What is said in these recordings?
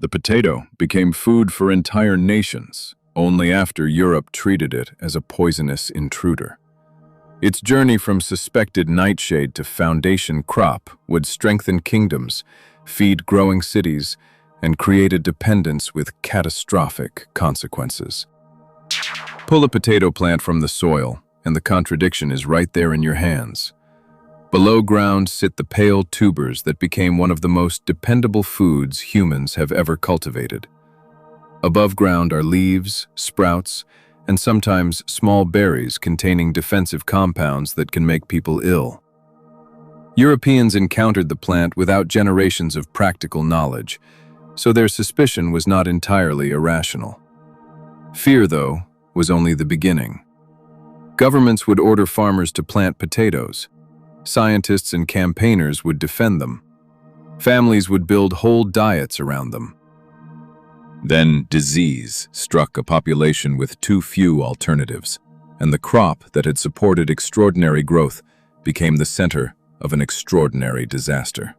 The potato became food for entire nations only after Europe treated it as a poisonous intruder. Its journey from suspected nightshade to foundation crop would strengthen kingdoms, feed growing cities, and create a dependence with catastrophic consequences. Pull a potato plant from the soil, and the contradiction is right there in your hands. Below ground sit the pale tubers that became one of the most dependable foods humans have ever cultivated. Above ground are leaves, sprouts, and sometimes small berries containing defensive compounds that can make people ill. Europeans encountered the plant without generations of practical knowledge, so their suspicion was not entirely irrational. Fear, though, was only the beginning. Governments would order farmers to plant potatoes. Scientists and campaigners would defend them. Families would build whole diets around them. Then disease struck a population with too few alternatives, and the crop that had supported extraordinary growth became the center of an extraordinary disaster.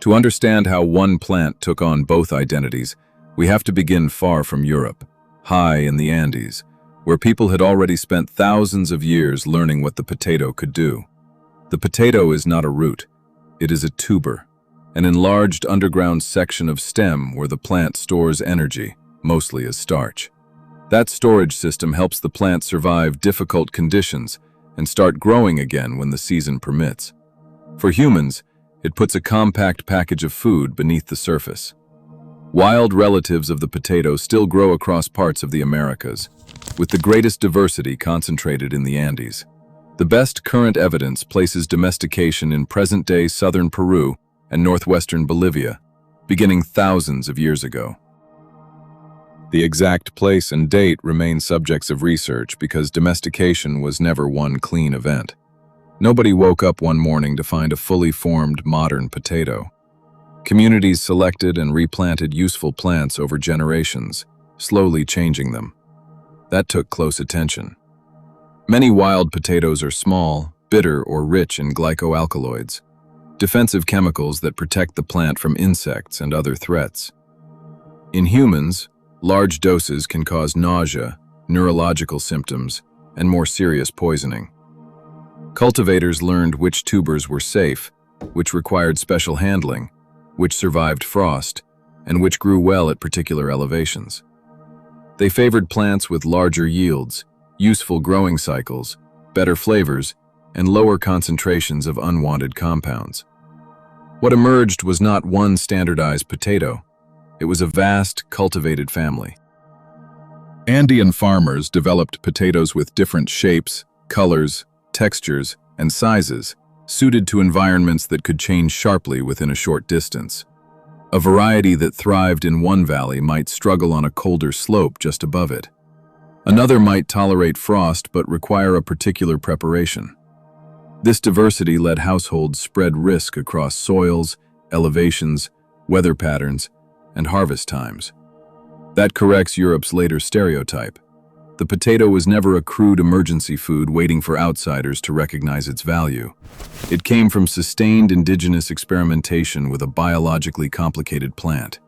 To understand how one plant took on both identities, we have to begin far from Europe, high in the Andes, where people had already spent thousands of years learning what the potato could do. The potato is not a root, it is a tuber, an enlarged underground section of stem where the plant stores energy, mostly as starch. That storage system helps the plant survive difficult conditions and start growing again when the season permits. For humans, it puts a compact package of food beneath the surface. Wild relatives of the potato still grow across parts of the Americas, with the greatest diversity concentrated in the Andes. The best current evidence places domestication in present-day southern Peru and northwestern Bolivia, beginning thousands of years ago. The exact place and date remain subjects of research because domestication was never one clean event. Nobody woke up one morning to find a fully formed modern potato. Communities selected and replanted useful plants over generations, slowly changing them. That took close attention. Many wild potatoes are small, bitter, or rich in glycoalkaloids, defensive chemicals that protect the plant from insects and other threats. In humans, large doses can cause nausea, neurological symptoms, and more serious poisoning. Cultivators learned which tubers were safe, which required special handling, which survived frost, and which grew well at particular elevations. They favored plants with larger yields, useful growing cycles, better flavors, and lower concentrations of unwanted compounds. What emerged was not one standardized potato. It was a vast, cultivated family. Andean farmers developed potatoes with different shapes, colors, textures, and sizes, suited to environments that could change sharply within a short distance. A variety that thrived in one valley might struggle on a colder slope just above it. Another might tolerate frost but require a particular preparation. This diversity let households spread risk across soils, elevations, weather patterns, and harvest times. That corrects Europe's later stereotype. The potato was never a crude emergency food waiting for outsiders to recognize its value. It came from sustained indigenous experimentation with a biologically complicated plant.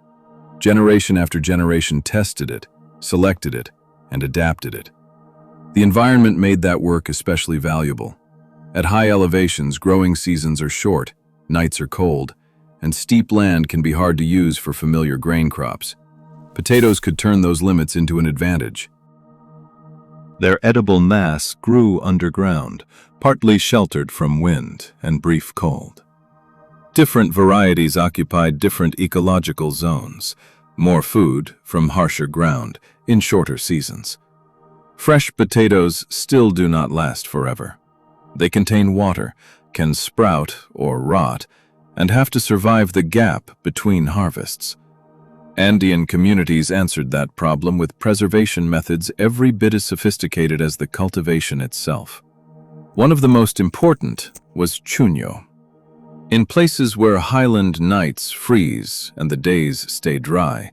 Generation after generation tested it, selected it, and adapted it. The environment made that work especially valuable. At high elevations, growing seasons are short, nights are cold, and steep land can be hard to use for familiar grain crops. Potatoes could turn those limits into an advantage. Their edible mass grew underground, partly sheltered from wind and brief cold. Different varieties occupied different ecological zones, more food from harsher ground in shorter seasons. Fresh potatoes still do not last forever. They contain water, can sprout or rot, and have to survive the gap between harvests. Andean communities answered that problem with preservation methods every bit as sophisticated as the cultivation itself. One of the most important was chuño. In places where highland nights freeze and the days stay dry,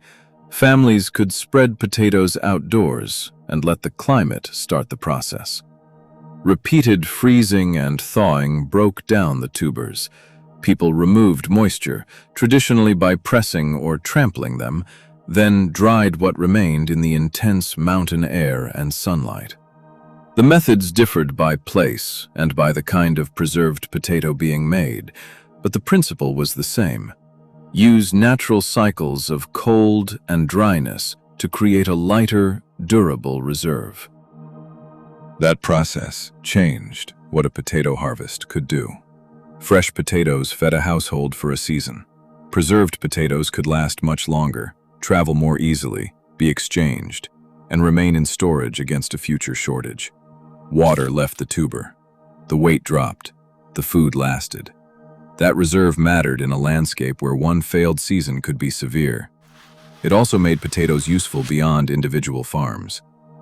families could spread potatoes outdoors and let the climate start the process. Repeated freezing and thawing broke down the tubers. People removed moisture, traditionally by pressing or trampling them, then dried what remained in the intense mountain air and sunlight. The methods differed by place and by the kind of preserved potato being made, but the principle was the same. Use natural cycles of cold and dryness to create a lighter, durable reserve. That process changed what a potato harvest could do. Fresh potatoes fed a household for a season. Preserved potatoes could last much longer, travel more easily, be exchanged, and remain in storage against a future shortage. Water left the tuber. The weight dropped. The food lasted. That reserve mattered in a landscape where one failed season could be severe. It also made potatoes useful beyond individual farms.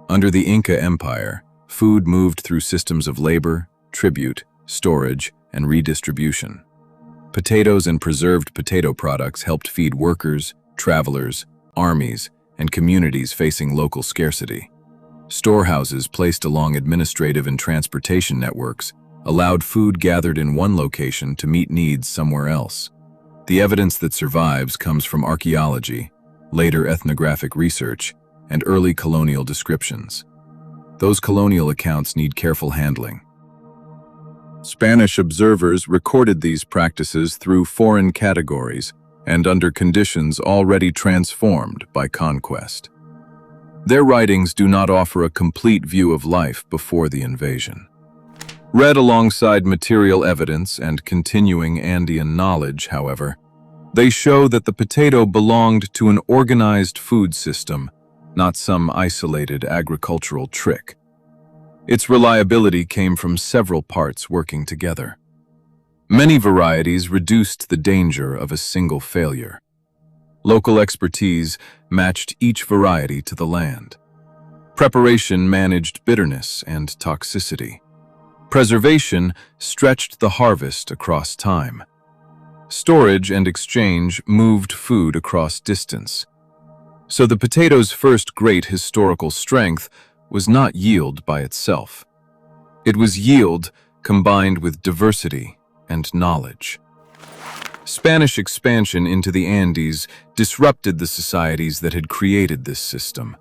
Under the Inca Empire, food moved through systems of labor, tribute, storage, and redistribution. Potatoes and preserved potato products helped feed workers, travelers, armies, and communities facing local scarcity. Storehouses placed along administrative and transportation networks allowed food gathered in one location to meet needs somewhere else. The evidence that survives comes from archaeology, later ethnographic research, and early colonial descriptions. Those colonial accounts need careful handling. Spanish observers recorded these practices through foreign categories and under conditions already transformed by conquest. Their writings do not offer a complete view of life before the invasion. Read alongside material evidence and continuing Andean knowledge, however, they show that the potato belonged to an organized food system, not some isolated agricultural trick. Its reliability came from several parts working together. Many varieties reduced the danger of a single failure. Local expertise matched each variety to the land. Preparation managed bitterness and toxicity. Preservation stretched the harvest across time. Storage and exchange moved food across distance. So the potato's first great historical strength was not yield by itself. It was yield combined with diversity and knowledge. Spanish expansion into the Andes disrupted the societies that had created this system.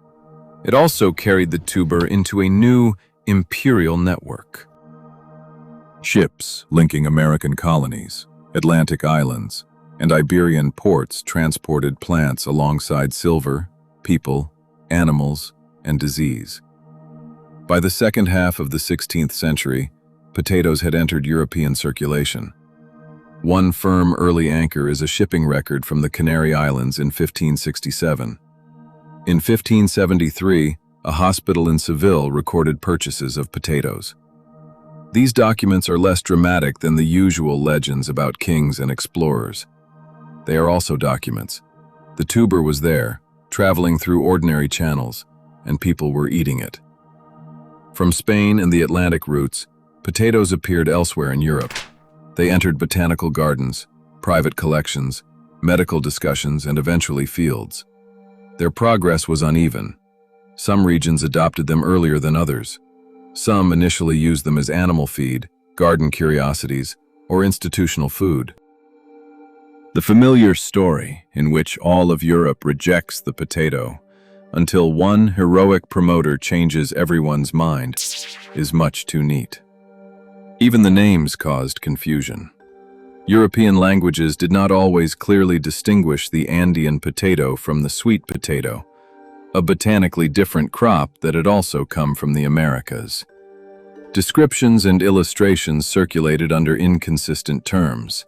It also carried the tuber into a new imperial network. Ships linking American colonies, Atlantic islands, and Iberian ports transported plants alongside silver, people, animals, and disease. By the second half of the 16th century, potatoes had entered European circulation. One firm early anchor is a shipping record from the Canary Islands in 1567. In 1573, a hospital in Seville recorded purchases of potatoes. These documents are less dramatic than the usual legends about kings and explorers. They are also documents. The tuber was there, traveling through ordinary channels, and people were eating it. From Spain and the Atlantic routes, potatoes appeared elsewhere in Europe. They entered botanical gardens, private collections, medical discussions, and eventually fields. Their progress was uneven. Some regions adopted them earlier than others. Some initially used them as animal feed, garden curiosities, or institutional food. The familiar story in which all of Europe rejects the potato until one heroic promoter changes everyone's mind is much too neat. Even the names caused confusion. European languages did not always clearly distinguish the Andean potato from the sweet potato, a botanically different crop that had also come from the Americas. Descriptions and illustrations circulated under inconsistent terms.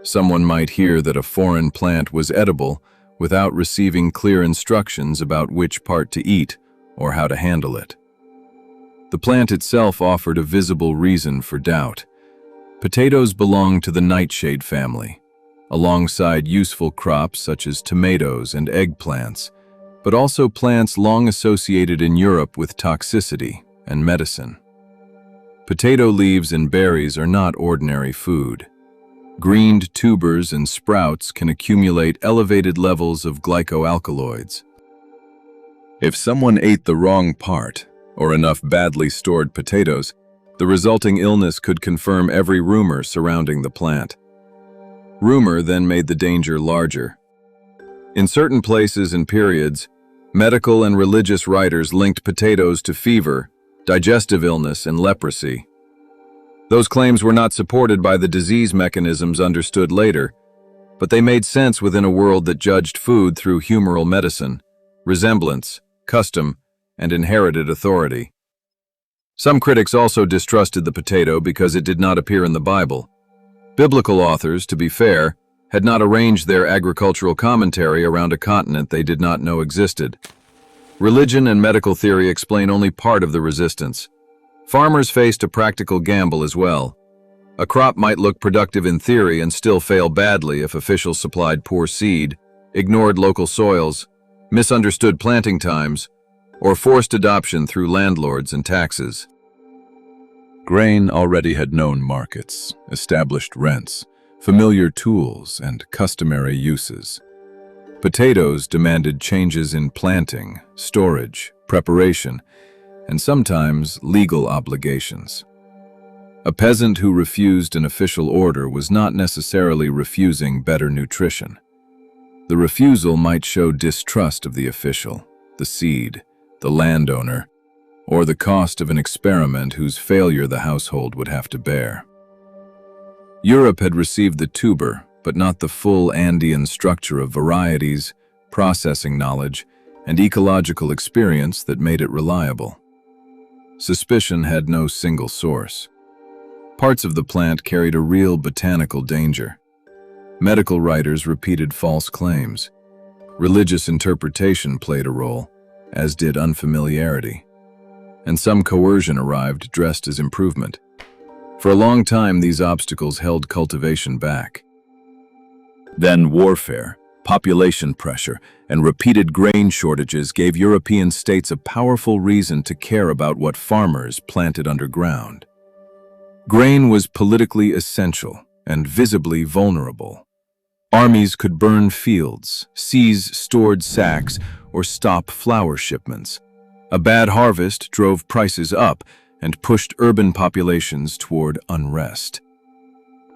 Someone might hear that a foreign plant was edible without receiving clear instructions about which part to eat or how to handle it. The plant itself offered a visible reason for doubt. Potatoes belong to the nightshade family, alongside useful crops such as tomatoes and eggplants, but also plants long associated in Europe with toxicity and medicine. Potato leaves and berries are not ordinary food. Greened tubers and sprouts can accumulate elevated levels of glycoalkaloids. If someone ate the wrong part, or enough badly stored potatoes, the resulting illness could confirm every rumor surrounding the plant. Rumor then made the danger larger. In certain places and periods, medical and religious writers linked potatoes to fever, digestive illness, and leprosy. Those claims were not supported by the disease mechanisms understood later, but they made sense within a world that judged food through humoral medicine, resemblance, custom, and inherited authority. Some critics also distrusted the potato because it did not appear in the Bible. Biblical authors, to be fair, had not arranged their agricultural commentary around a continent they did not know existed. Religion and medical theory explain only part of the resistance. Farmers faced a practical gamble as well. A crop might look productive in theory and still fail badly if officials supplied poor seed, ignored local soils, misunderstood planting times, or forced adoption through landlords and taxes. Grain already had known markets, established rents, familiar tools, and customary uses. Potatoes demanded changes in planting, storage, preparation, and sometimes legal obligations. A peasant who refused an official order was not necessarily refusing better nutrition. The refusal might show distrust of the official, the seed, the landowner, or the cost of an experiment whose failure the household would have to bear. Europe had received the tuber, but not the full Andean structure of varieties, processing knowledge, and ecological experience that made it reliable. Suspicion had no single source. Parts of the plant carried a real botanical danger. Medical writers repeated false claims. Religious interpretation played a role, as did unfamiliarity. And some coercion arrived dressed as improvement. For a long time, these obstacles held cultivation back. Then warfare, population pressure, and repeated grain shortages gave European states a powerful reason to care about what farmers planted underground. Grain was politically essential and visibly vulnerable. Armies could burn fields, seize stored sacks, or stop flour shipments. A bad harvest drove prices up and pushed urban populations toward unrest.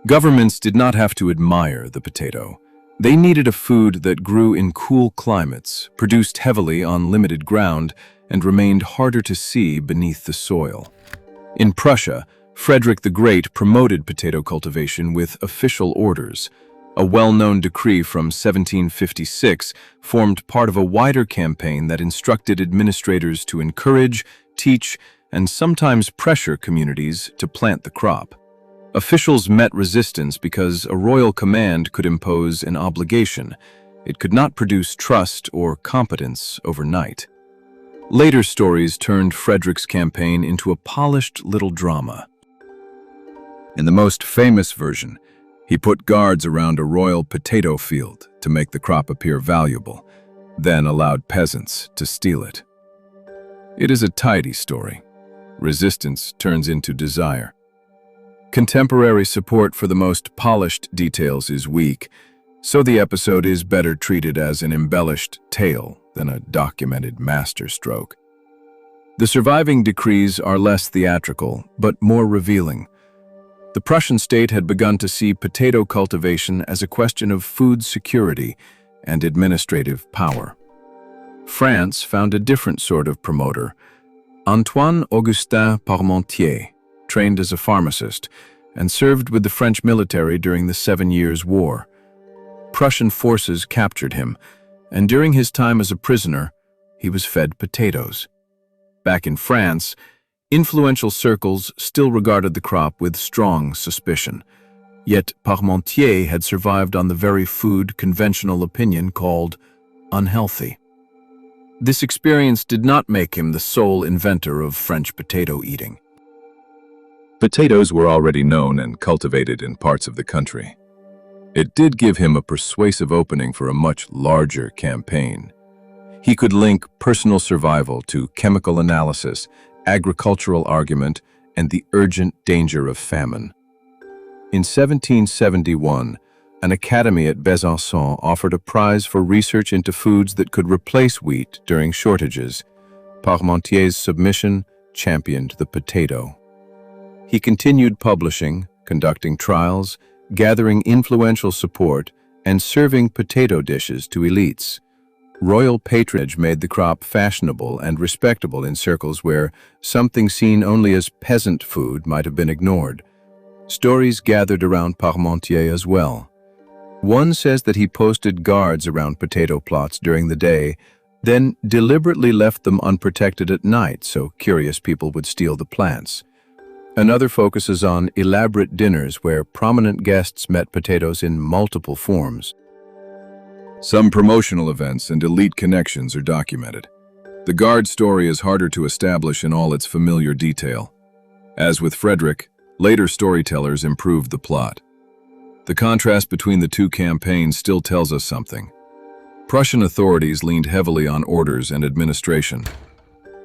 Governments did not have to admire the potato. They needed a food that grew in cool climates, produced heavily on limited ground, and remained harder to see beneath the soil. In Prussia, Frederick the Great promoted potato cultivation with official orders. A well-known decree from 1756 formed part of a wider campaign that instructed administrators to encourage, teach, and sometimes pressure communities to plant the crop. Officials met resistance because a royal command could impose an obligation. It could not produce trust or competence overnight. Later stories turned Frederick's campaign into a polished little drama. In the most famous version, he put guards around a royal potato field to make the crop appear valuable, then allowed peasants to steal it. It is a tidy story. Resistance turns into desire. Contemporary support for the most polished details is weak, so the episode is better treated as an embellished tale than a documented masterstroke. The surviving decrees are less theatrical, but more revealing. The Prussian state had begun to see potato cultivation as a question of food security and administrative power. France found a different sort of promoter, Antoine-Augustin Parmentier, trained as a pharmacist, and served with the French military during the 7 Years' War. Prussian forces captured him, and during his time as a prisoner, he was fed potatoes. Back in France, influential circles still regarded the crop with strong suspicion. Yet Parmentier had survived on the very food conventional opinion called unhealthy. This experience did not make him the sole inventor of French potato eating. Potatoes were already known and cultivated in parts of the country. It did give him a persuasive opening for a much larger campaign. He could link personal survival to chemical analysis, agricultural argument, and the urgent danger of famine. In 1771, an academy at Besançon offered a prize for research into foods that could replace wheat during shortages. Parmentier's submission championed the potato. He continued publishing, conducting trials, gathering influential support, and serving potato dishes to elites. Royal patronage made the crop fashionable and respectable in circles where something seen only as peasant food might have been ignored. Stories gathered around Parmentier as well. One says that he posted guards around potato plots during the day, then deliberately left them unprotected at night so curious people would steal the plants. Another focuses on elaborate dinners where prominent guests met potatoes in multiple forms. Some promotional events and elite connections are documented. The guard story is harder to establish in all its familiar detail. As with Frederick, later storytellers improved the plot. The contrast between the two campaigns still tells us something. Prussian authorities leaned heavily on orders and administration.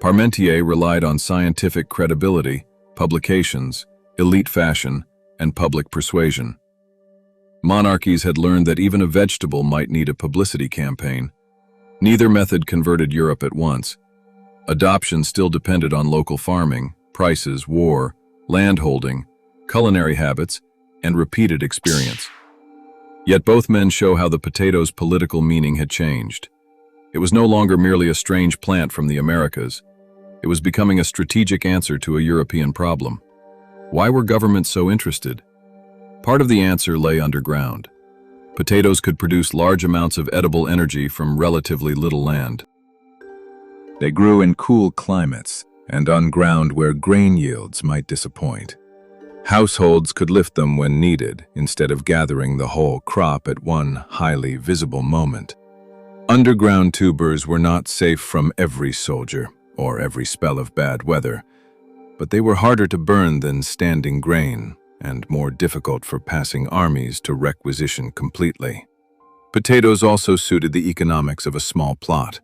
Parmentier relied on scientific credibility, publications, elite fashion, and public persuasion. Monarchies had learned that even a vegetable might need a publicity campaign. Neither method converted Europe at once. Adoption still depended on local farming, prices, war, landholding, culinary habits, and repeated experience. Yet both men show how the potato's political meaning had changed. It was no longer merely a strange plant from the Americas. It was becoming a strategic answer to a European problem. Why were governments so interested? Part of the answer lay underground. Potatoes could produce large amounts of edible energy from relatively little land. They grew in cool climates and on ground where grain yields might disappoint. Households could lift them when needed, instead of gathering the whole crop at one highly visible moment. Underground tubers were not safe from every soldier or every spell of bad weather, but they were harder to burn than standing grain, and more difficult for passing armies to requisition completely. Potatoes also suited the economics of a small plot.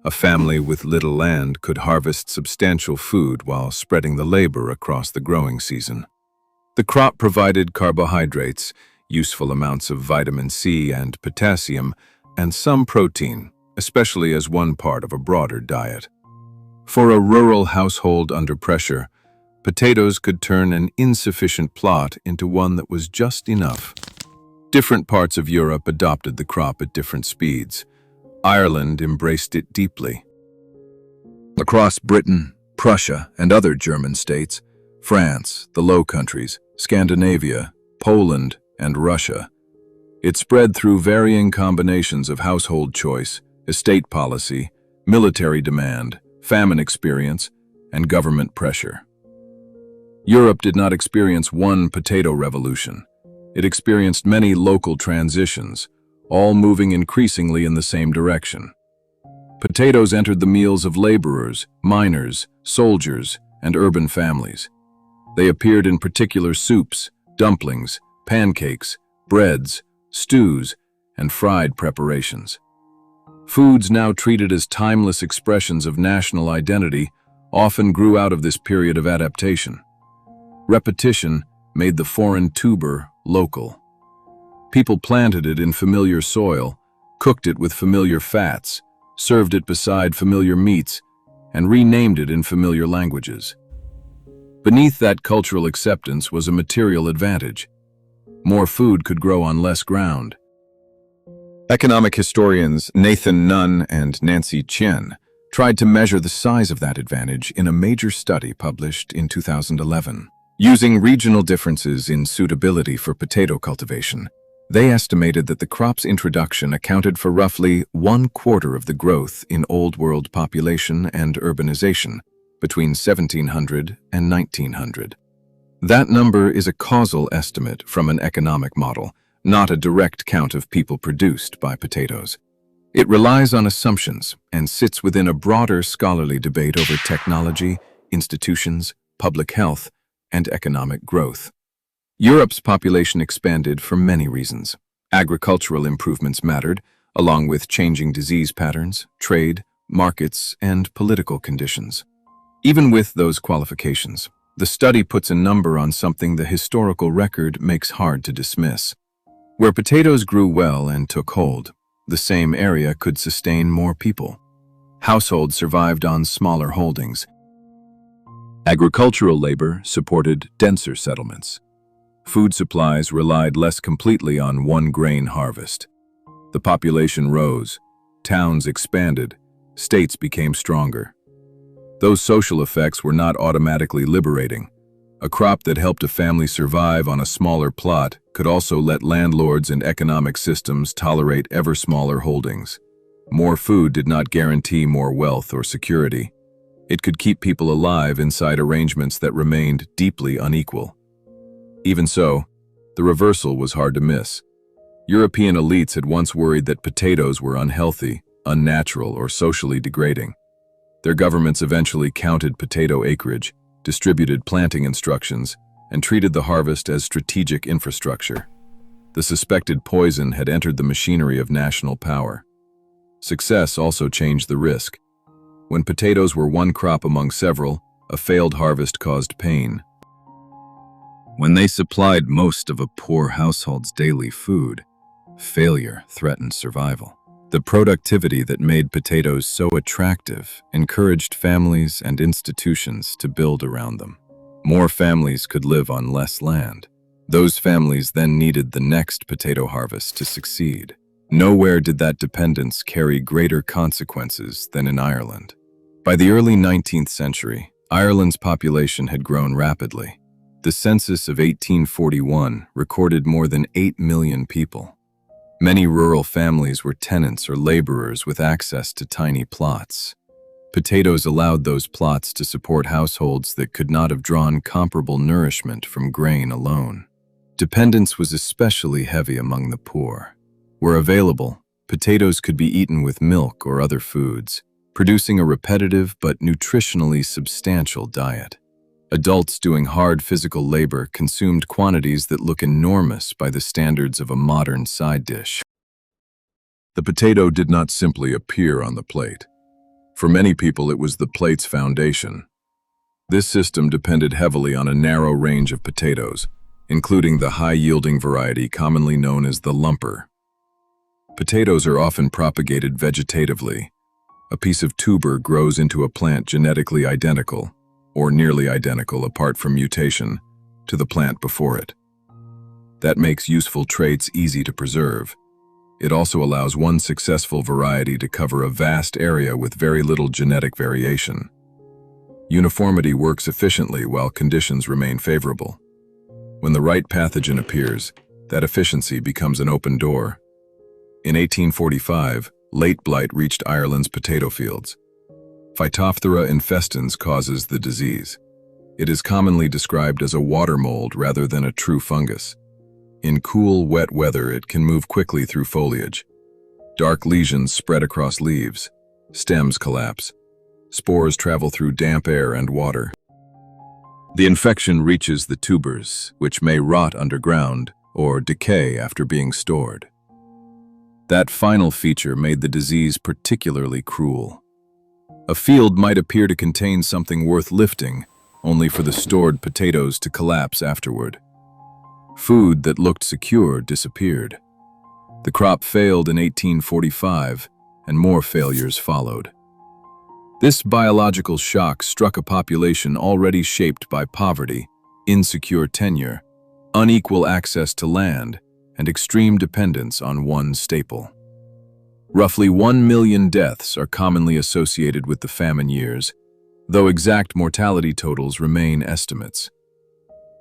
A family with little land could harvest substantial food while spreading the labor across the growing season. The crop provided carbohydrates, useful amounts of vitamin C and potassium, and some protein, especially as one part of a broader diet. For a rural household under pressure, potatoes could turn an insufficient plot into one that was just enough. Different parts of Europe adopted the crop at different speeds. Ireland embraced it deeply. Across Britain, Prussia, and other German states, France, the Low Countries, Scandinavia, Poland, and Russia, it spread through varying combinations of household choice, estate policy, military demand, famine experience, and government pressure. Europe did not experience one potato revolution. It experienced many local transitions, all moving increasingly in the same direction. Potatoes entered the meals of laborers, miners, soldiers, and urban families. They appeared in particular soups, dumplings, pancakes, breads, stews, and fried preparations. Foods now treated as timeless expressions of national identity often grew out of this period of adaptation. Repetition made the foreign tuber local. People planted it in familiar soil, cooked it with familiar fats, served it beside familiar meats, and renamed it in familiar languages. Beneath that cultural acceptance was a material advantage. More food could grow on less ground. Economic historians Nathan Nunn and Nancy Chen tried to measure the size of that advantage in a major study published in 2011. Using regional differences in suitability for potato cultivation, they estimated that the crop's introduction accounted for roughly 1/4 of the growth in Old World population and urbanization between 1700 and 1900. That number is a causal estimate from an economic model, not a direct count of people produced by potatoes. It relies on assumptions and sits within a broader scholarly debate over technology, institutions, public health, and economic growth. Europe's population expanded for many reasons. Agricultural improvements mattered, along with changing disease patterns, trade, markets, and political conditions. Even with those qualifications, the study puts a number on something the historical record makes hard to dismiss. Where potatoes grew well and took hold, the same area could sustain more people. Households survived on smaller holdings. Agricultural labor supported denser settlements. Food supplies relied less completely on one grain harvest. The population rose, towns expanded, states became stronger. Those social effects were not automatically liberating. A crop that helped a family survive on a smaller plot could also let landlords and economic systems tolerate ever smaller holdings. More food did not guarantee more wealth or security. It could keep people alive inside arrangements that remained deeply unequal. Even so, the reversal was hard to miss. European elites had once worried that potatoes were unhealthy, unnatural, or socially degrading. Their governments eventually counted potato acreage, distributed planting instructions, and treated the harvest as strategic infrastructure. The suspected poison had entered the machinery of national power. Success also changed the risk. When potatoes were one crop among several, a failed harvest caused pain. When they supplied most of a poor household's daily food, failure threatened survival. The productivity that made potatoes so attractive encouraged families and institutions to build around them. More families could live on less land. Those families then needed the next potato harvest to succeed. Nowhere did that dependence carry greater consequences than in Ireland. By the early 19th century, Ireland's population had grown rapidly. The census of 1841 recorded more than 8 million people. Many rural families were tenants or laborers with access to tiny plots. Potatoes allowed those plots to support households that could not have drawn comparable nourishment from grain alone. Dependence was especially heavy among the poor. Where available, potatoes could be eaten with milk or other foods, producing a repetitive but nutritionally substantial diet. Adults doing hard physical labor consumed quantities that look enormous by the standards of a modern side dish. The potato did not simply appear on the plate. For many people, it was the plate's foundation. This system depended heavily on a narrow range of potatoes, including the high-yielding variety commonly known as the lumper. Potatoes are often propagated vegetatively. A piece of tuber grows into a plant genetically identical, or nearly identical apart from mutation, to the plant before it. That makes useful traits easy to preserve. It also allows one successful variety to cover a vast area with very little genetic variation. Uniformity works efficiently while conditions remain favorable. When the right pathogen appears, that efficiency becomes an open door. In 1845, late blight reached Ireland's potato fields. Phytophthora infestans causes the disease. It is commonly described as a water mold rather than a true fungus. In cool, wet weather, it can move quickly through foliage. Dark lesions spread across leaves. Stems collapse. Spores travel through damp air and water. The infection reaches the tubers, which may rot underground or decay after being stored. That final feature made the disease particularly cruel. A field might appear to contain something worth lifting, only for the stored potatoes to collapse afterward. Food that looked secure disappeared. The crop failed in 1845, and more failures followed. This biological shock struck a population already shaped by poverty, insecure tenure, unequal access to land, and extreme dependence on one staple. Roughly 1 million deaths are commonly associated with the famine years, though exact mortality totals remain estimates.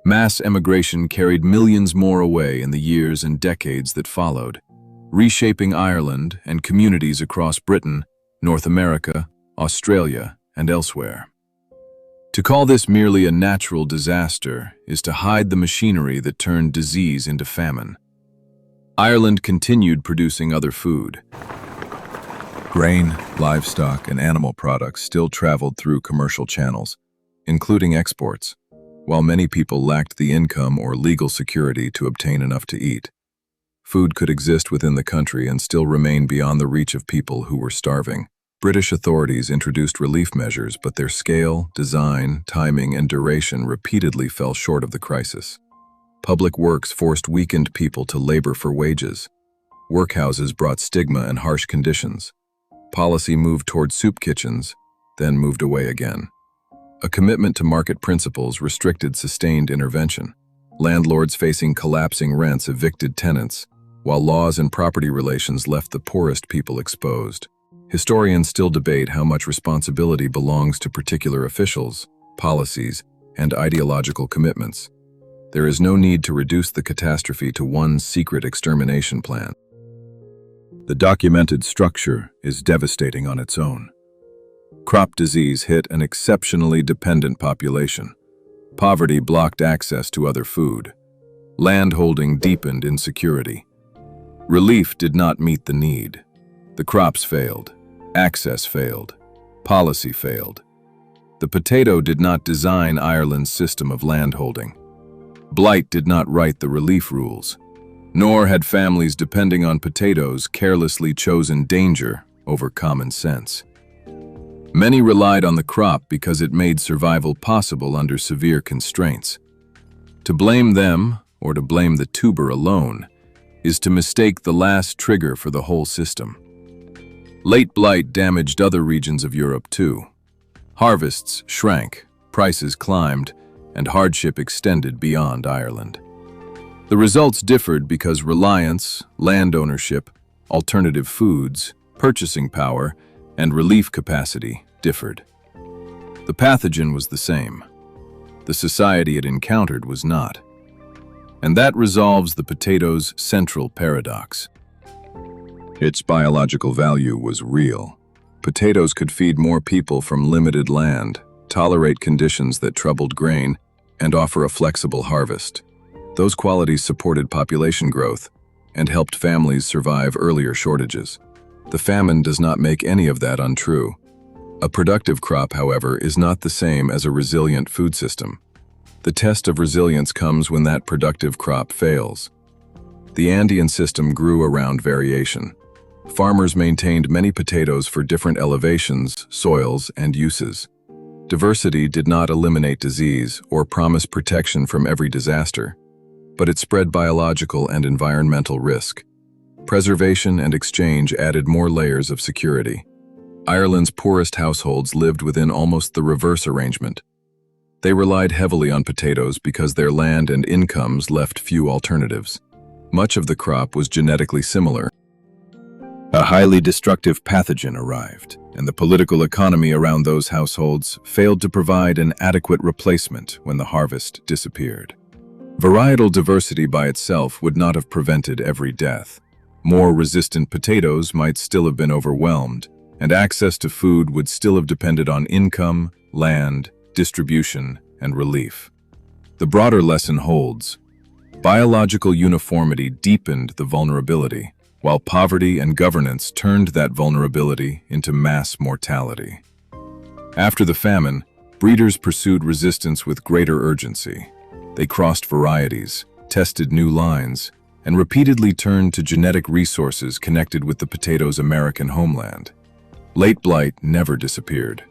Mass emigration carried millions more away in the years and decades that followed, reshaping Ireland and communities across Britain, North America, Australia, and elsewhere. To call this merely a natural disaster is to hide the machinery that turned disease into famine. Ireland continued producing other food. Grain, livestock, and animal products still traveled through commercial channels, including exports, while many people lacked the income or legal security to obtain enough to eat. Food could exist within the country and still remain beyond the reach of people who were starving. British authorities introduced relief measures, but their scale, design, timing, and duration repeatedly fell short of the crisis. Public works forced weakened people to labor for wages. Workhouses brought stigma and harsh conditions. Policy moved toward soup kitchens, then moved away again. A commitment to market principles restricted sustained intervention. Landlords facing collapsing rents evicted tenants, while laws and property relations left the poorest people exposed. Historians still debate how much responsibility belongs to particular officials, policies, and ideological commitments. There is no need to reduce the catastrophe to one secret extermination plan. The documented structure is devastating on its own. Crop disease hit an exceptionally dependent population. Poverty blocked access to other food. Landholding deepened insecurity. Relief did not meet the need. The crops failed. Access failed. Policy failed. The potato did not design Ireland's system of landholding. Blight did not write the relief rules. Nor had families depending on potatoes carelessly chosen danger over common sense. Many relied on the crop because it made survival possible under severe constraints. To blame them, or to blame the tuber alone, is to mistake the last trigger for the whole system. Late blight damaged other regions of Europe too. Harvests shrank, prices climbed, and hardship extended beyond Ireland. The results differed because reliance, land ownership, alternative foods, purchasing power, and relief capacity differed. The pathogen was the same. The society it encountered was not. And that resolves the potato's central paradox. Its biological value was real. Potatoes could feed more people from limited land, tolerate conditions that troubled grain, and offer a flexible harvest. Those qualities supported population growth and helped families survive earlier shortages. The famine does not make any of that untrue. A productive crop, however, is not the same as a resilient food system. The test of resilience comes when that productive crop fails. The Andean system grew around variation. Farmers maintained many potatoes for different elevations, soils, and uses. Diversity did not eliminate disease or promise protection from every disaster, but it spread biological and environmental risk. Preservation and exchange added more layers of security. Ireland's poorest households lived within almost the reverse arrangement. They relied heavily on potatoes because their land and incomes left few alternatives. Much of the crop was genetically similar. A highly destructive pathogen arrived, and the political economy around those households failed to provide an adequate replacement when the harvest disappeared. Varietal diversity by itself would not have prevented every death. More resistant potatoes might still have been overwhelmed, and access to food would still have depended on income, land, distribution, and relief. The broader lesson holds. Biological uniformity deepened the vulnerability, while poverty and governance turned that vulnerability into mass mortality. After the famine, breeders pursued resistance with greater urgency. They crossed varieties, tested new lines, and repeatedly turned to genetic resources connected with the potato's American homeland. Late blight never disappeared.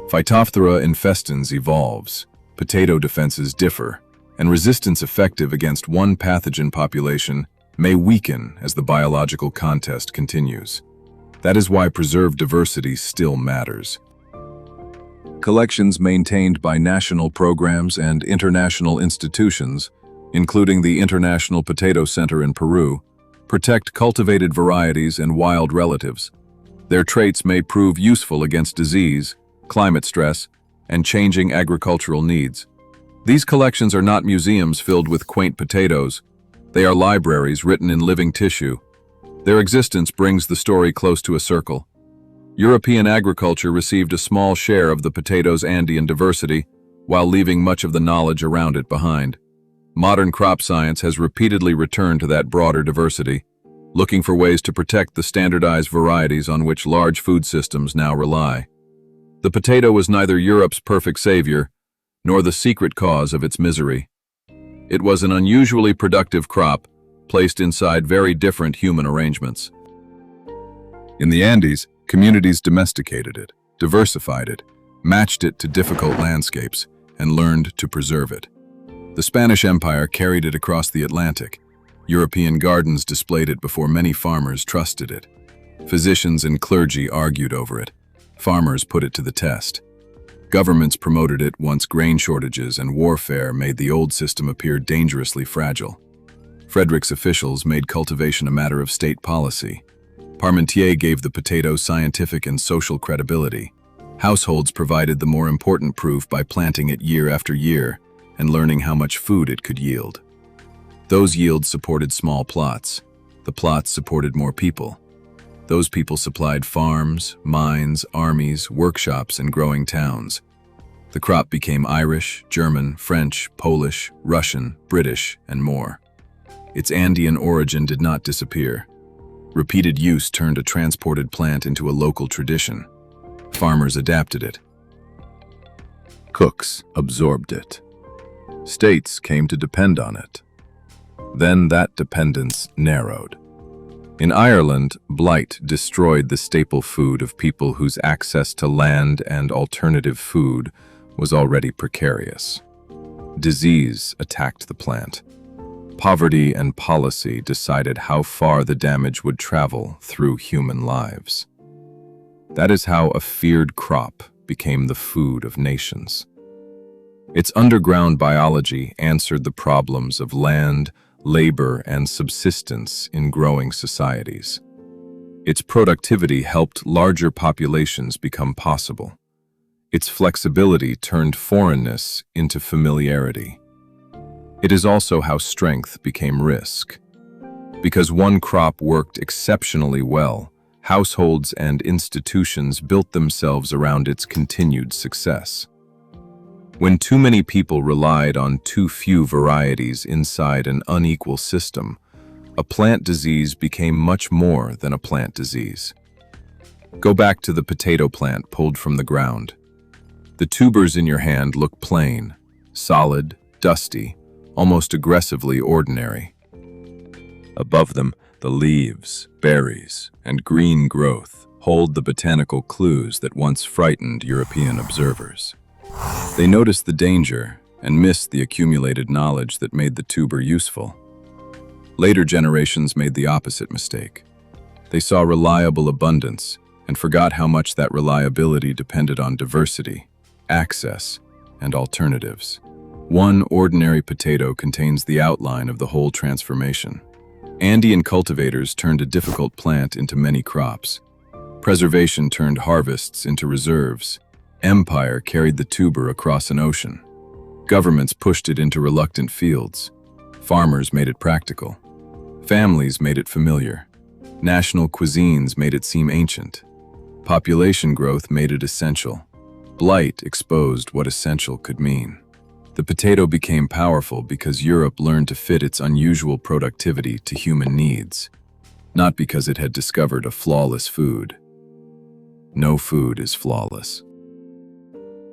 Phytophthora infestans evolves, potato defenses differ, and resistance effective against one pathogen population may weaken as the biological contest continues. That is why preserved diversity still matters. Collections maintained by national programs and international institutions, including the International Potato Center in Peru, protect cultivated varieties and wild relatives. Their traits may prove useful against disease, climate stress, and changing agricultural needs. These collections are not museums filled with quaint potatoes. They are libraries written in living tissue. Their existence brings the story close to a circle. European agriculture received a small share of the potato's Andean diversity, while leaving much of the knowledge around it behind. Modern crop science has repeatedly returned to that broader diversity, looking for ways to protect the standardized varieties on which large food systems now rely. The potato was neither Europe's perfect savior, nor the secret cause of its misery. It was an unusually productive crop, placed inside very different human arrangements. In the Andes, communities domesticated it, diversified it, matched it to difficult landscapes, and learned to preserve it. The Spanish Empire carried it across the Atlantic. European gardens displayed it before many farmers trusted it. Physicians and clergy argued over it. Farmers put it to the test. Governments promoted it once grain shortages and warfare made the old system appear dangerously fragile. Frederick's officials made cultivation a matter of state policy. Parmentier gave the potato scientific and social credibility. Households provided the more important proof by planting it year after year and learning how much food it could yield. Those yields supported small plots. The plots supported more people. Those people supplied farms, mines, armies, workshops, and growing towns. The crop became Irish, German, French, Polish, Russian, British, and more. Its Andean origin did not disappear. Repeated use turned a transported plant into a local tradition. Farmers adapted it. Cooks absorbed it. States came to depend on it. Then that dependence narrowed. In Ireland, blight destroyed the staple food of people whose access to land and alternative food was already precarious. Disease attacked the plant. Poverty and policy decided how far the damage would travel through human lives. That is how a feared crop became the food of nations. Its underground biology answered the problems of land, labor, and subsistence in growing societies. Its productivity helped larger populations become possible. Its flexibility turned foreignness into familiarity. It is also how strength became risk. Because one crop worked exceptionally well, households and institutions built themselves around its continued success. When too many people relied on too few varieties inside an unequal system, a plant disease became much more than a plant disease. Go back to the potato plant pulled from the ground. The tubers in your hand look plain, solid, dusty, almost aggressively ordinary. Above them, the leaves, berries, and green growth hold the botanical clues that once frightened European observers. They noticed the danger and missed the accumulated knowledge that made the tuber useful. Later generations made the opposite mistake. They saw reliable abundance and forgot how much that reliability depended on diversity, access, and alternatives. One ordinary potato contains the outline of the whole transformation. Andean cultivators turned a difficult plant into many crops. Preservation turned harvests into reserves. Empire carried the tuber across an ocean. Governments pushed it into reluctant fields. Farmers made it practical. Families made it familiar. National cuisines made it seem ancient. Population growth made it essential. Blight exposed what essential could mean. The potato became powerful because Europe learned to fit its unusual productivity to human needs, not because it had discovered a flawless food. No food is flawless.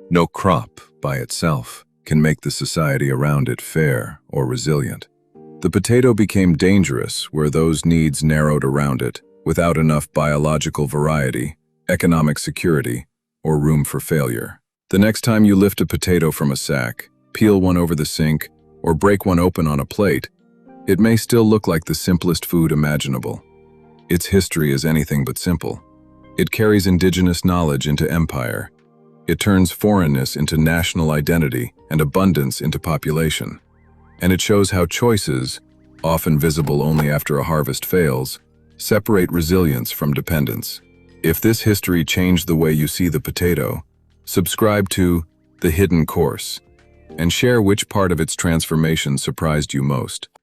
No crop, by itself, can make the society around it fair or resilient. The potato became dangerous where those needs narrowed around it, without enough biological variety, economic security, or room for failure. The next time you lift a potato from a sack, peel one over the sink, or break one open on a plate, it may still look like the simplest food imaginable. Its history is anything but simple. It carries indigenous knowledge into empire. It turns foreignness into national identity and abundance into population. And it shows how choices, often visible only after a harvest fails, separate resilience from dependence. If this history changed the way you see the potato, subscribe to The Hidden Course and share which part of its transformation surprised you most.